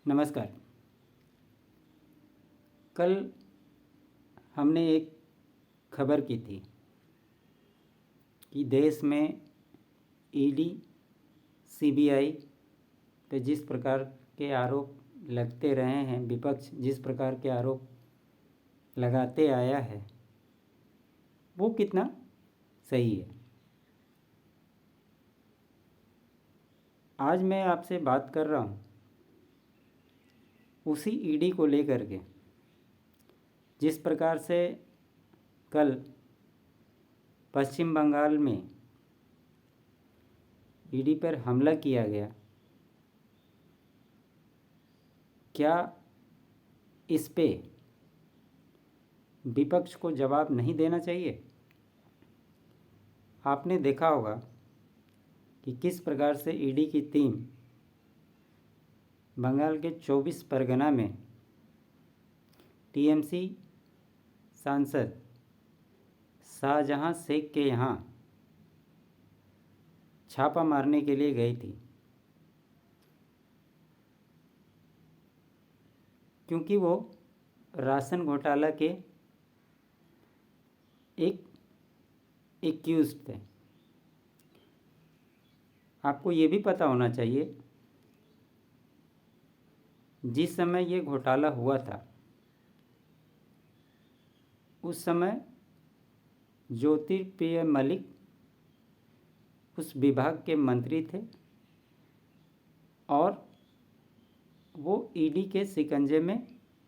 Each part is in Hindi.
नमस्कार। कल हमने एक खबर की थी कि देश में ईडी, सीबीआई पे जिस प्रकार के आरोप लगते रहे हैं, विपक्ष जिस प्रकार के आरोप लगाते आया है वो कितना सही है। आज मैं आपसे बात कर रहा हूँ उसी ईडी को लेकर के। जिस प्रकार से कल पश्चिम बंगाल में ईडी पर हमला किया गया, क्या इस पे विपक्ष को जवाब नहीं देना चाहिए? आपने देखा होगा कि किस प्रकार से ईडी की टीम बंगाल के 24 परगना में टीएमसी सांसद शाहजहां शेख के यहाँ छापा मारने के लिए गई थी, क्योंकि वो राशन घोटाला के एक एक्यूज्ड थे। आपको ये भी पता होना चाहिए, जिस समय ये घोटाला हुआ था उस समय ज्योतिर्प्रिय मलिक उस विभाग के मंत्री थे और वो ईडी के शिकंजे में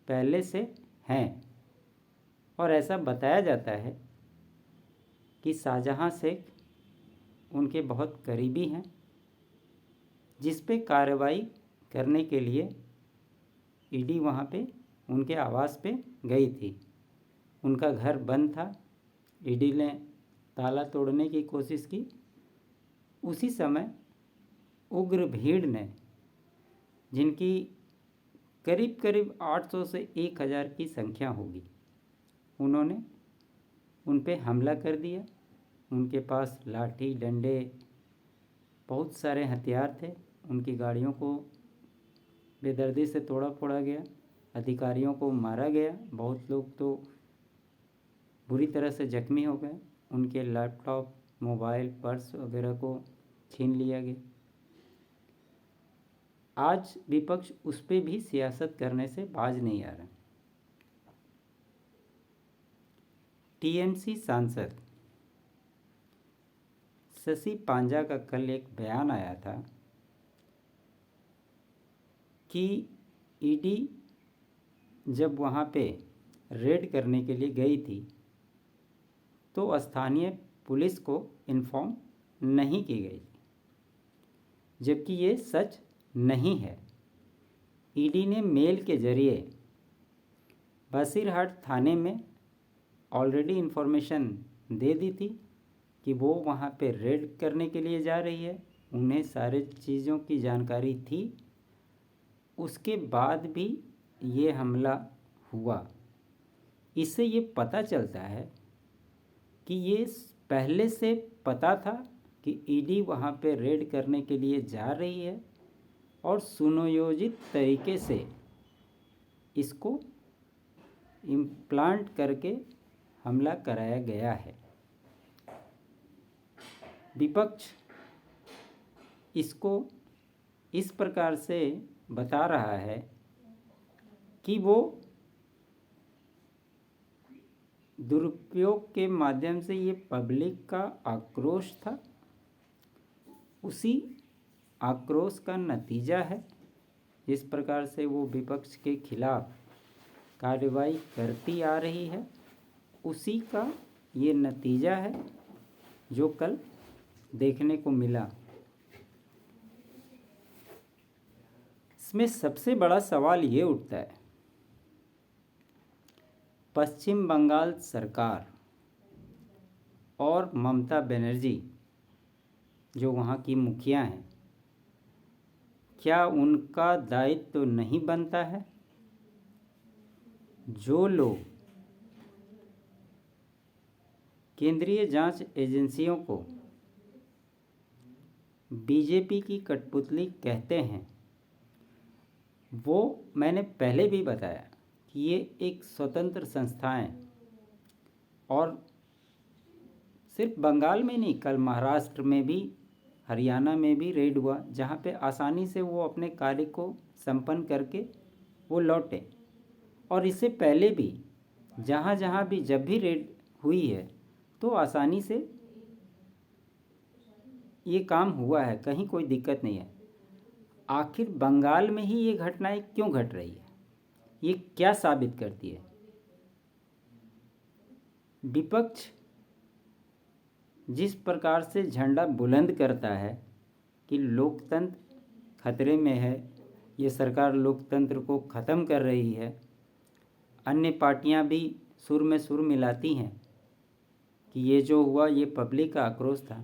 पहले से हैं। और ऐसा बताया जाता है कि शाहजहां शेख उनके बहुत करीबी हैं, जिस पे कार्रवाई करने के लिए ईडी वहाँ पे उनके आवास पे गई थी। उनका घर बंद था, ईडी ने ताला तोड़ने की कोशिश की। उसी समय उग्र भीड़ ने, जिनकी करीब करीब 800 से 1000 की संख्या होगी, उन्होंने उन पे हमला कर दिया। उनके पास लाठी, डंडे, बहुत सारे हथियार थे। उनकी गाड़ियों को बेदर्दी से तोड़ा फोड़ा गया, अधिकारियों को मारा गया, बहुत लोग तो बुरी तरह से जख्मी हो गए। उनके लैपटॉप, मोबाइल, पर्स वगैरह को छीन लिया गया। आज विपक्ष उस पर भी सियासत करने से बाज नहीं आ रहा। टीएमसी सांसद शशि पांजा का कल एक बयान आया था कि ईडी जब वहाँ पे रेड करने के लिए गई थी तो स्थानीय पुलिस को इन्फॉर्म नहीं की गई, जबकि ये सच नहीं है। ईडी ने मेल के जरिए बसीरहाट थाने में ऑलरेडी इन्फॉर्मेशन दे दी थी कि वो वहाँ पे रेड करने के लिए जा रही है। उन्हें सारे चीज़ों की जानकारी थी। उसके बाद भी ये हमला हुआ। इससे ये पता चलता है कि ये पहले से पता था कि ईडी वहाँ पे रेड करने के लिए जा रही है और सुनियोजित तरीके से इसको इम्प्लांट करके हमला कराया गया है। विपक्ष इसको इस प्रकार से बता रहा है कि वो दुरुपयोग के माध्यम से ये पब्लिक का आक्रोश था, उसी आक्रोश का नतीजा है। जिस प्रकार से वो विपक्ष के खिलाफ कार्रवाई करती आ रही है, उसी का ये नतीजा है जो कल देखने को मिला। इसमें सबसे बड़ा सवाल ये उठता है, पश्चिम बंगाल सरकार और ममता बनर्जी जो वहाँ की मुखिया हैं, क्या उनका दायित्व तो नहीं बनता है? जो लोग केंद्रीय जांच एजेंसियों को बीजेपी की कठपुतली कहते हैं, वो मैंने पहले भी बताया कि ये एक स्वतंत्र संस्था है और सिर्फ बंगाल में नहीं, कल महाराष्ट्र में भी, हरियाणा में भी रेड हुआ, जहाँ पे आसानी से वो अपने कार्य को संपन्न करके वो लौटे। और इससे पहले भी जहाँ जहाँ भी जब भी रेड हुई है तो आसानी से ये काम हुआ है, कहीं कोई दिक्कत नहीं है। आखिर बंगाल में ही ये घटनाएं क्यों घट रही है, ये क्या साबित करती है? विपक्ष जिस प्रकार से झंडा बुलंद करता है कि लोकतंत्र खतरे में है, ये सरकार लोकतंत्र को ख़त्म कर रही है, अन्य पार्टियां भी सुर में सुर मिलाती हैं कि ये जो हुआ ये पब्लिक का आक्रोश था।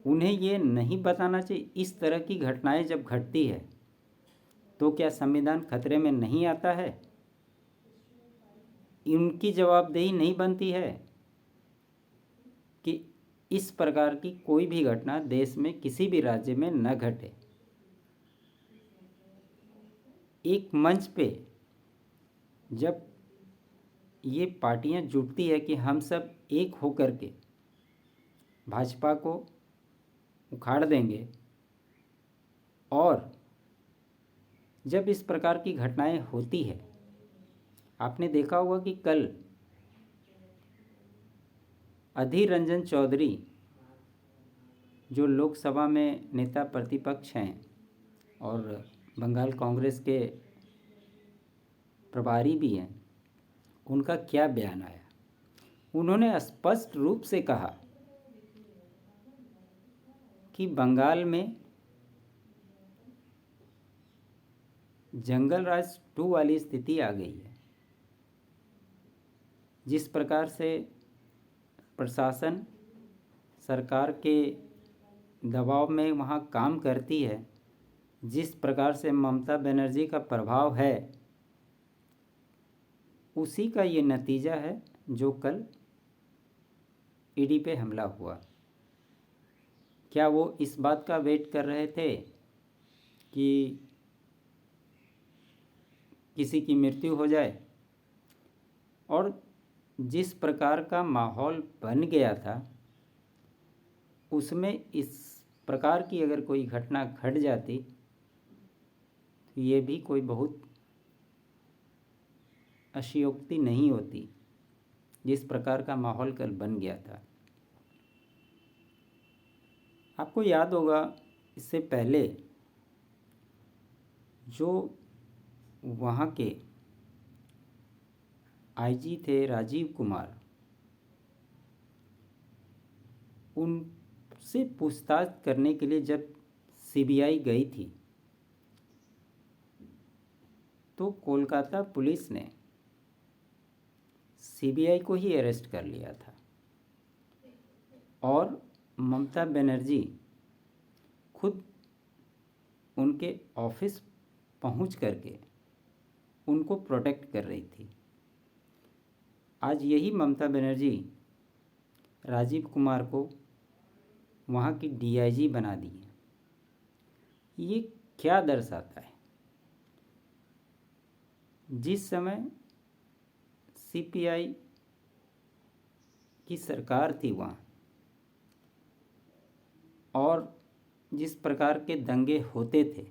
उन्हें ये नहीं बताना चाहिए इस तरह की घटनाएं जब घटती है तो क्या संविधान खतरे में नहीं आता है? इनकी जवाबदेही नहीं बनती है कि इस प्रकार की कोई भी घटना देश में किसी भी राज्य में न घटे। एक मंच पे जब ये पार्टियां जुटती है कि हम सब एक होकर के भाजपा को उखाड़ देंगे, और जब इस प्रकार की घटनाएं होती है, आपने देखा होगा कि कल अधीर रंजन चौधरी जो लोकसभा में नेता प्रतिपक्ष हैं और बंगाल कांग्रेस के प्रभारी भी हैं, उनका क्या बयान आया। उन्होंने स्पष्ट रूप से कहा कि बंगाल में जंगल राज 2 वाली स्थिति आ गई है। जिस प्रकार से प्रशासन सरकार के दबाव में वहाँ काम करती है, जिस प्रकार से ममता बनर्जी का प्रभाव है, उसी का ये नतीजा है जो कल ईडी पे हमला हुआ। क्या वो इस बात का वेट कर रहे थे कि किसी की मृत्यु हो जाए? और जिस प्रकार का माहौल बन गया था उसमें इस प्रकार की अगर कोई घटना घट जाती तो ये भी कोई बहुत अतिशयोक्ति नहीं होती, जिस प्रकार का माहौल कल बन गया था। आपको याद होगा इससे पहले जो वहाँ के आईजी थे राजीव कुमार, उनसे पूछताछ करने के लिए जब सीबीआई गई थी तो कोलकाता पुलिस ने सीबीआई को ही अरेस्ट कर लिया था और ममता बनर्जी खुद उनके ऑफिस पहुंच करके उनको प्रोटेक्ट कर रही थी। आज यही ममता बनर्जी राजीव कुमार को वहाँ की डीआईजी बना दी है। ये क्या दर्शाता है? जिस समय सीपीआई की सरकार थी वहाँ, और जिस प्रकार के दंगे होते थे,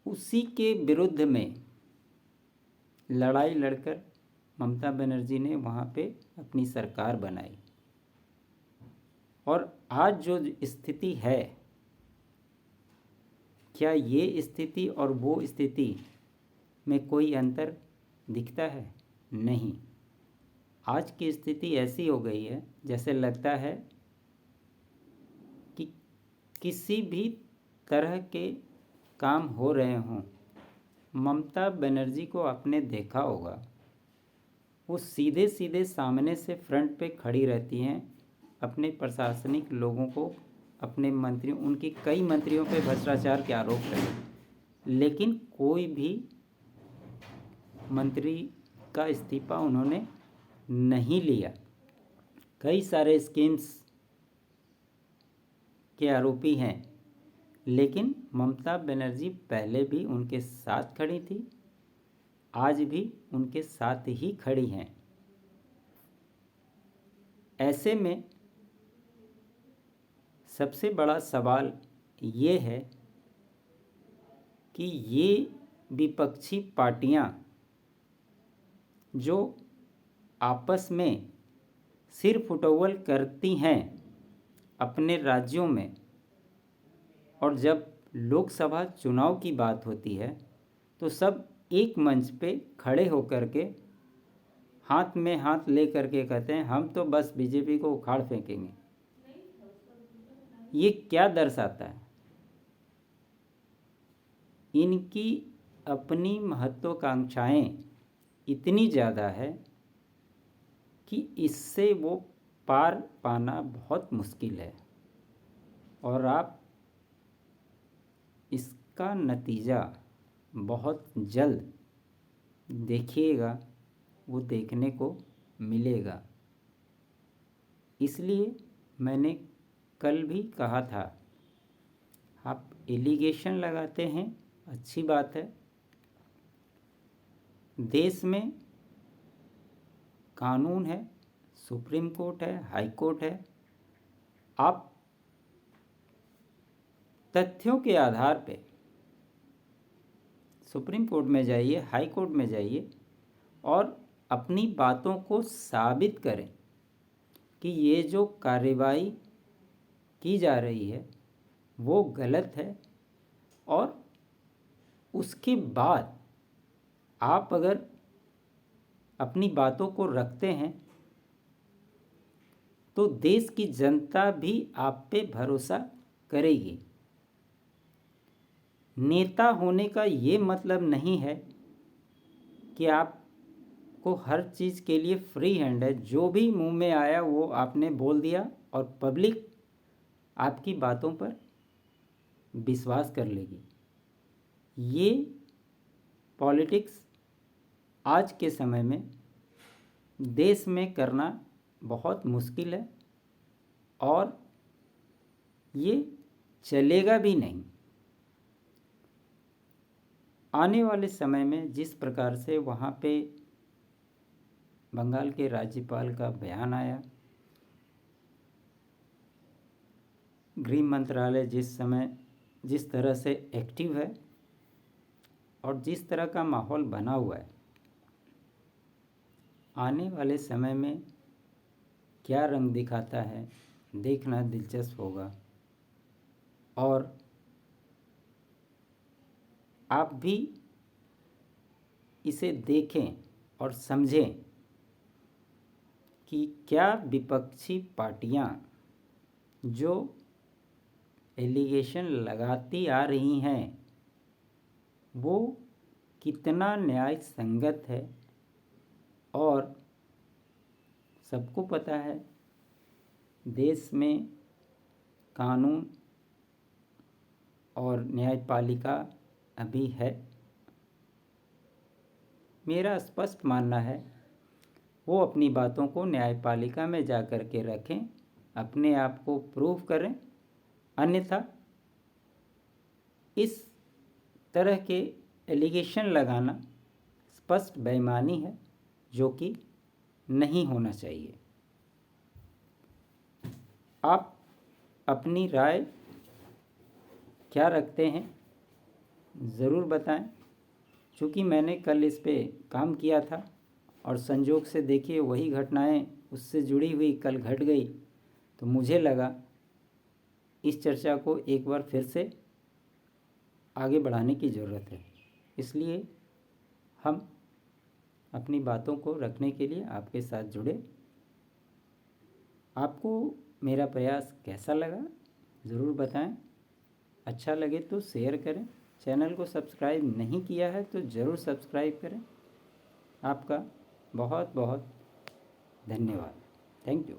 उसी के विरुद्ध में लड़ाई लड़कर ममता बनर्जी ने वहाँ पे अपनी सरकार बनाई। और आज जो स्थिति है, क्या ये स्थिति और वो स्थिति में कोई अंतर दिखता है? नहीं। आज की स्थिति ऐसी हो गई है जैसे लगता है कि किसी भी तरह के काम हो रहे हों, ममता बनर्जी को आपने देखा होगा, वो सीधे सीधे सामने से फ्रंट पे खड़ी रहती हैं, अपने प्रशासनिक लोगों को, अपने मंत्रियों, उनकी कई मंत्रियों पे भ्रष्टाचार के आरोप लगे, लेकिन कोई भी मंत्री का इस्तीफा उन्होंने नहीं लिया। कई सारे स्कीम्स के आरोपी हैं, लेकिन ममता बनर्जी पहले भी उनके साथ खड़ी थी, आज भी उनके साथ ही खड़ी हैं। ऐसे में सबसे बड़ा सवाल ये है कि ये विपक्षी पार्टियां जो आपस में सिर फुटौल करती हैं अपने राज्यों में, और जब लोकसभा चुनाव की बात होती है तो सब एक मंच पे खड़े होकर के हाथ में हाथ ले करके कहते हैं हम तो बस बीजेपी को उखाड़ फेंकेंगे। ये क्या दर्शाता है? इनकी अपनी महत्वाकांक्षाएं इतनी ज़्यादा है कि इससे वो पार पाना बहुत मुश्किल है, और आप इसका नतीजा बहुत जल्द देखिएगा, वो देखने को मिलेगा। इसलिए मैंने कल भी कहा था, आप एलिगेशन लगाते हैं, अच्छी बात है। देश में कानून है, सुप्रीम कोर्ट है, हाई कोर्ट है। आप तथ्यों के आधार पे सुप्रीम कोर्ट में जाइए, हाई कोर्ट में जाइए और अपनी बातों को साबित करें कि ये जो कार्रवाई की जा रही है वो गलत है, और उसके बाद आप अगर अपनी बातों को रखते हैं तो देश की जनता भी आप पे भरोसा करेगी। नेता होने का ये मतलब नहीं है कि आपको हर चीज़ के लिए फ्री हैंड है, जो भी मुंह में आया वो आपने बोल दिया और पब्लिक आपकी बातों पर विश्वास कर लेगी। ये पॉलिटिक्स आज के समय में देश में करना बहुत मुश्किल है, और ये चलेगा भी नहीं। आने वाले समय में जिस प्रकार से वहाँ पे बंगाल के राज्यपाल का बयान आया, गृह मंत्रालय जिस तरह से एक्टिव है और जिस तरह का माहौल बना हुआ है, आने वाले समय में क्या रंग दिखाता है देखना दिलचस्प होगा। और आप भी इसे देखें और समझें कि क्या विपक्षी पार्टियां जो एलिगेशन लगाती आ रही हैं वो कितना न्याय संगत है। और सबको पता है देश में कानून और न्यायपालिका अभी है। मेरा स्पष्ट मानना है वो अपनी बातों को न्यायपालिका में जा कर के रखें, अपने आप को प्रूव करें, अन्यथा इस तरह के एलिगेशन लगाना स्पष्ट बेईमानी है, जो कि नहीं होना चाहिए। आप अपनी राय क्या रखते हैं ज़रूर बताएं। चूँकि मैंने कल इस पे काम किया था और संजोग से देखिए वही घटनाएं उससे जुड़ी हुई कल घट गई, तो मुझे लगा इस चर्चा को एक बार फिर से आगे बढ़ाने की ज़रूरत है। इसलिए हम अपनी बातों को रखने के लिए आपके साथ जुड़े। आपको मेरा प्रयास कैसा लगा ज़रूर बताएं। अच्छा लगे तो शेयर करें। चैनल को सब्सक्राइब नहीं किया है तो ज़रूर सब्सक्राइब करें। आपका बहुत बहुत धन्यवाद। Thank you.